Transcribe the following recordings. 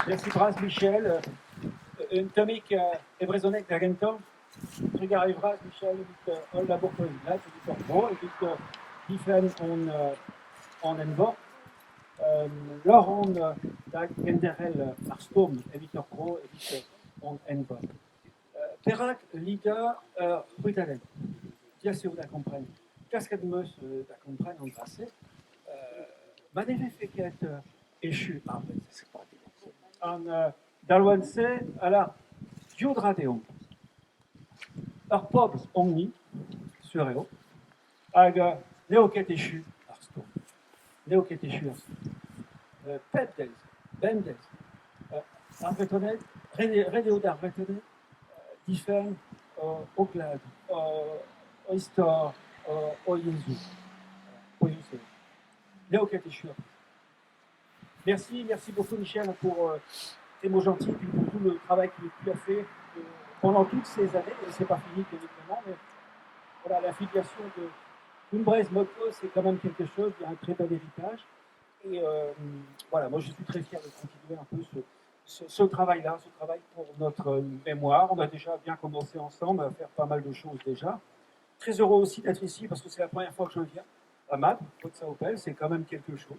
Merci Bras Michel. Tomik Ebrezonek Agento. Trigar Evras Michel Ol Labor Poeslat, Bordeaux, et Diffen on Envor. Laurent da Genderel Arstom, Editor Pro, Editor on Envor. Perak Leader Brutalen. Dia se vous la comprenne. Cascade meus la comprenne en gracé. Maneve feket échu. Ah, mais c'est pas en Dalwanse, alors, Diodradeon. Ar peuple omni, sur eo, hag neoket échu, arsto. Neoket échu, arsto. Pepdez, bendez, arvetonet, redeo d'arvetonet, diffen, oglad, oistor, oyezu, oyuse. Neoket échu. Merci beaucoup Michel pour tes mots gentils, puis pour tout le travail que tu as fait pendant toutes ces années. Et c'est pas fini évidemment, mais voilà, la filiation de Cumbres Moto, c'est quand même quelque chose, il y a un très bel héritage. Et voilà, moi je suis très fier de continuer un peu ce travail-là, ce travail pour notre mémoire. On a déjà bien commencé ensemble à faire pas mal de choses déjà. Très heureux aussi d'être ici parce que c'est la première fois que je viens à Mab, Haute-Saopel, c'est quand même quelque chose.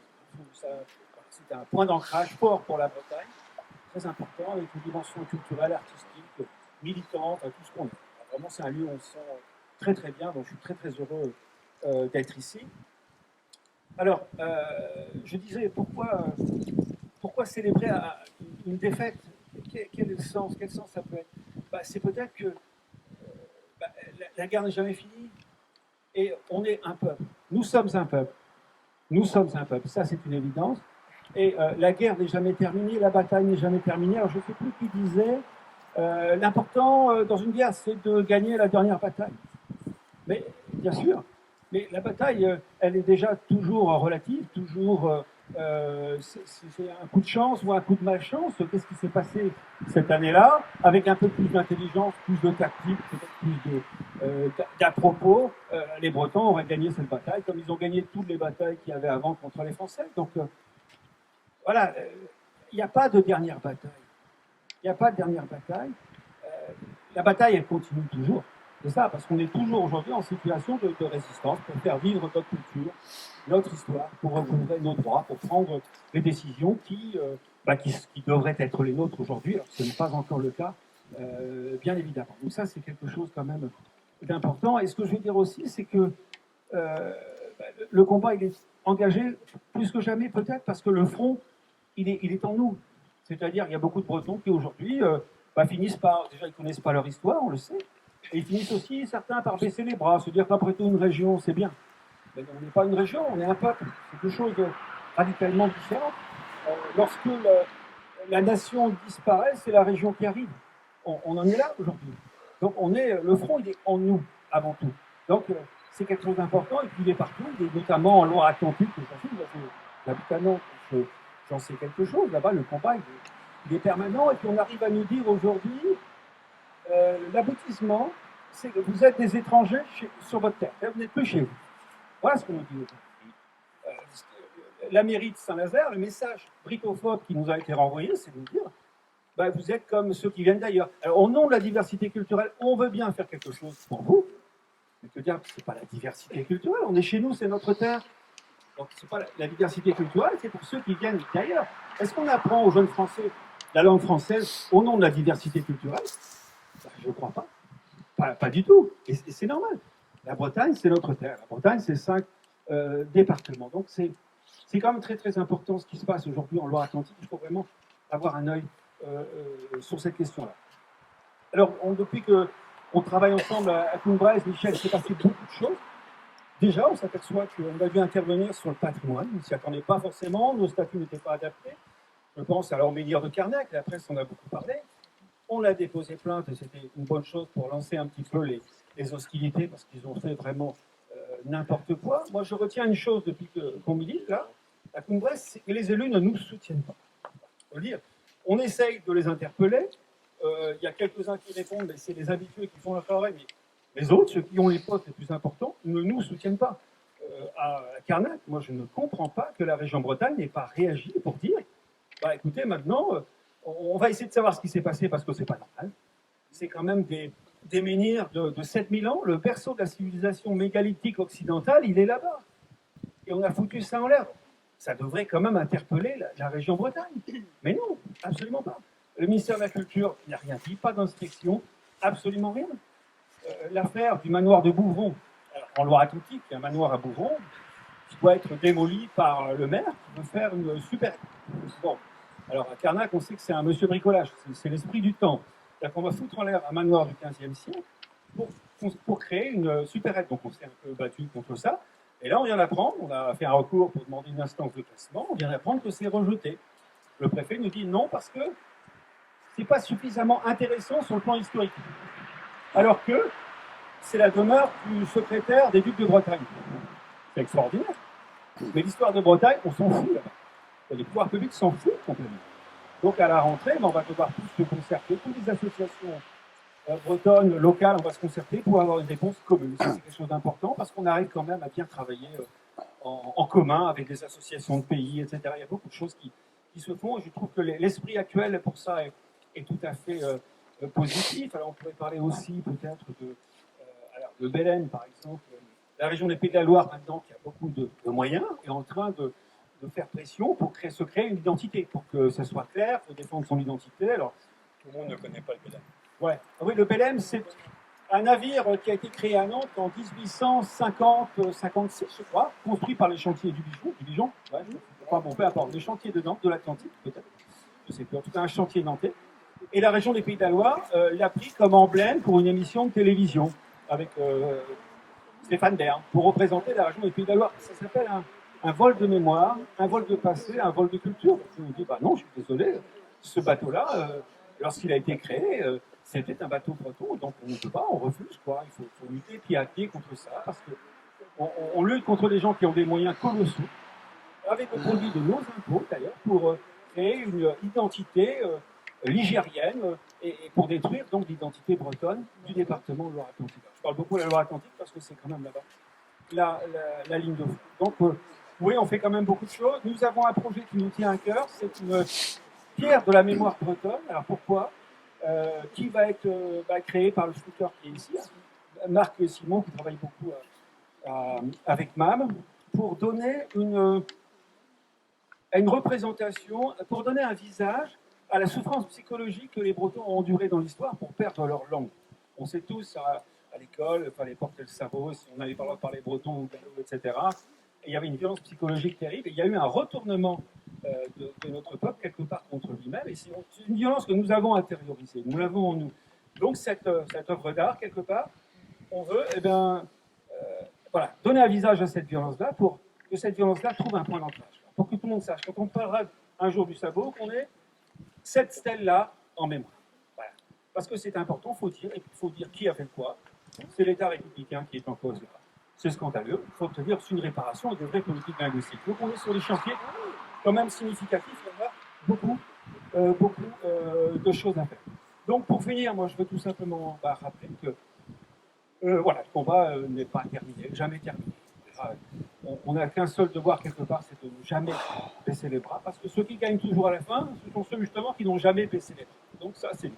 C'est un point d'ancrage fort pour la Bretagne, très important, avec une dimension culturelle, artistique, militante, tout ce qu'on est. Vraiment, c'est un lieu où on se sent très très bien, donc je suis très très heureux d'être ici. Alors, je disais, pourquoi célébrer une défaite? Quel sens ça peut être? C'est peut-être que la guerre n'est jamais finie, et on est un peuple. Nous sommes un peuple. Nous sommes un peuple, ça c'est une évidence. Et la guerre n'est jamais terminée, la bataille n'est jamais terminée. Alors je ne sais plus qui disait, l'important dans une guerre, c'est de gagner la dernière bataille. Mais bien sûr, mais la bataille, elle est déjà toujours relative, toujours c'est un coup de chance ou un coup de malchance. Qu'est-ce qui s'est passé cette année-là? Avec un peu plus d'intelligence, plus de tactique, peut-être plus d'à-propos, les Bretons auraient gagné cette bataille, comme ils ont gagné toutes les batailles qu'il y avait avant contre les Français. Donc voilà, il n'y a pas de dernière bataille. Il n'y a pas de dernière bataille. La bataille, elle continue toujours. C'est ça, parce qu'on est toujours aujourd'hui en situation de résistance pour faire vivre notre culture, notre histoire, pour recouvrer nos droits, pour prendre les décisions qui devraient être les nôtres aujourd'hui, alors que ce n'est pas encore le cas, bien évidemment. Donc ça, c'est quelque chose quand même d'important. Et ce que je veux dire aussi, c'est que le combat, il est engagé plus que jamais, peut-être parce que le front, il est en nous. C'est-à-dire, il y a beaucoup de Bretons qui aujourd'hui finissent par, déjà ils ne connaissent pas leur histoire, on le sait, et ils finissent aussi, certains, par baisser les bras, se dire qu'après tout, une région, c'est bien. Mais on n'est pas une région, on est un peuple. C'est quelque chose de radicalement différent. Lorsque la nation disparaît, c'est la région qui arrive. On en est là aujourd'hui. Donc le front, il est en nous, avant tout. Donc c'est quelque chose d'important, et puis il est partout, il est notamment en Loire-Atlantique, j'habite à Nantes, j'en sais quelque chose. Là-bas, le combat, il est permanent, et puis on arrive à nous dire aujourd'hui, l'aboutissement, c'est que vous êtes des étrangers sur votre terre. Vous n'êtes plus chez vous. Voilà ce qu'on nous dit aujourd'hui. La mairie de Saint-Nazaire, le message brittophobe qui nous a été renvoyé, c'est de nous dire vous êtes comme ceux qui viennent d'ailleurs. Alors, au nom de la diversité culturelle, on veut bien faire quelque chose pour vous, mais que dire, c'est pas la diversité culturelle. On est chez nous, c'est notre terre. Donc, c'est pas la diversité culturelle, c'est pour ceux qui viennent d'ailleurs. Est-ce qu'on apprend aux jeunes Français la langue française au nom de la diversité culturelle? Je ne crois pas. Pas du tout. Et c'est normal. La Bretagne, c'est notre terre. La Bretagne, c'est 5 départements. Donc, c'est quand même très, très important ce qui se passe aujourd'hui en Loire-Atlantique. Il faut vraiment avoir un œil sur cette question-là. Alors, depuis qu'on travaille ensemble à Cumbres, Michel, il s'est passé beaucoup de choses. Déjà, on s'aperçoit qu'on a dû intervenir sur le patrimoine. On ne s'y attendait pas forcément. Nos statuts n'étaient pas adaptés. Je pense à l'Ormélière de Carnac. La presse en a beaucoup parlé. On a déposé plainte, et c'était une bonne chose pour lancer un petit peu les hostilités, parce qu'ils ont fait vraiment n'importe quoi. Moi, je retiens une chose depuis qu'on me dit, là, à Cumbres, c'est que les élus ne nous soutiennent pas. Je veux dire, on essaye de les interpeller. Il y a quelques-uns qui répondent, mais c'est les habitués qui font leur travail. Mais les autres, ceux qui ont les postes les plus importants, ne nous soutiennent pas. À Carnac, moi, je ne comprends pas que la région Bretagne n'ait pas réagi pour dire écoutez, maintenant, On va essayer de savoir ce qui s'est passé parce que c'est pas normal. C'est quand même des menhirs de 7000 ans. Le berceau de la civilisation mégalithique occidentale, il est là-bas. Et on a foutu ça en l'air. Ça devrait quand même interpeller la région Bretagne. Mais non, absolument pas. Le ministère de la Culture n'a rien dit, pas d'inspection, absolument rien. L'affaire du manoir de Bouvron, en Loire-Atlantique, il y a un manoir à Bouvron, qui doit être démoli par le maire qui veut faire une super. Bon, alors à Carnac, on sait que c'est un monsieur bricolage, c'est l'esprit du temps. C'est-à-dire qu'on va foutre en l'air un manoir du XVe siècle pour créer une supérette. Donc on s'est un peu battu contre ça. Et là, on vient d'apprendre, on a fait un recours pour demander une instance de classement, on vient d'apprendre que c'est rejeté. Le préfet nous dit non parce que c'est pas suffisamment intéressant sur le plan historique. Alors que c'est la demeure du secrétaire des ducs de Bretagne. C'est extraordinaire. Mais l'histoire de Bretagne, on s'en fout là-bas. Les pouvoirs publics s'en foutent complètement. Donc à la rentrée, on va devoir tous se concerter, toutes les associations bretonnes, locales, on va se concerter pour avoir une réponse commune. Ça, c'est quelque chose d'important parce qu'on arrive quand même à bien travailler en commun avec des associations de pays, etc. Il y a beaucoup de choses qui se font et je trouve que l'esprit actuel pour ça est tout à fait positif. Alors on pourrait parler aussi peut-être de Belém, par exemple. La région des Pays de la Loire, maintenant, qui a beaucoup de moyens, est en train de faire pression pour se créer une identité, pour que ça soit clair, pour défendre son identité. Alors, tout le monde ne connaît pas le Belém. Ouais. Oui, le Belém, c'est un navire qui a été créé à Nantes en 1850-56, je crois, construit par les chantiers du Dijon. Ouais, enfin bon, peu importe, les chantiers de Nantes, de l'Atlantique, peut-être. Je sais plus, en tout cas un chantier nantais. Et la région des Pays de la Loire l'a pris comme emblème pour une émission de télévision avec Stéphane Bern, pour représenter la région des Pays de la Loire. Ça s'appelle un vol de mémoire, un vol de passé, un vol de culture. Je me dis, bah non, je suis désolé, ce bateau-là, lorsqu'il a été créé, c'était un bateau breton, donc on ne peut pas, on refuse, quoi. Il faut lutter pied à pied contre ça, parce qu'on lutte contre les gens qui ont des moyens colossaux, avec le produit de nos impôts, d'ailleurs, pour créer une identité ligérienne et pour détruire donc l'identité bretonne du département de Loire-Atlantique. Je parle beaucoup de la Loire-Atlantique parce que c'est quand même là-bas la ligne de front. Donc, oui, on fait quand même beaucoup de choses. Nous avons un projet qui nous tient à cœur, c'est une pierre de la mémoire bretonne. Alors pourquoi qui va être créé par le sculpteur qui est ici, Marc Simon, qui travaille beaucoup avec MAM, pour donner une représentation, pour donner un visage à la souffrance psychologique que les Bretons ont endurée dans l'histoire pour perdre leur langue. On sait tous à l'école, il fallait porter le sabot, si on n'avait pas le droit de parler breton ou gallo, etc. Et il y avait une violence psychologique terrible. Et il y a eu un retournement de notre peuple quelque part contre lui-même. Et c'est une violence que nous avons intériorisée. Nous l'avons en nous. Donc cette œuvre d'art, quelque part, on veut voilà, donner un visage à cette violence-là pour que cette violence-là trouve un point d'ancrage. Pour que tout le monde sache, quand on parlera un jour du sabot, qu'on ait cette stèle-là en mémoire. Voilà. Parce que c'est important, il faut dire qui a fait quoi. C'est l'État républicain qui est en cause là. C'est scandaleux. Il faut obtenir une réparation et de vraies politiques linguistiques. Donc on est sur des chantiers quand même significatifs. Il y en a beaucoup de choses à faire. Donc pour finir, moi je veux tout simplement rappeler que voilà, le combat n'est pas terminé, jamais terminé. On n'a qu'un seul devoir quelque part, c'est de ne jamais baisser les bras, parce que ceux qui gagnent toujours à la fin, ce sont ceux justement qui n'ont jamais baissé les bras. Donc ça, c'est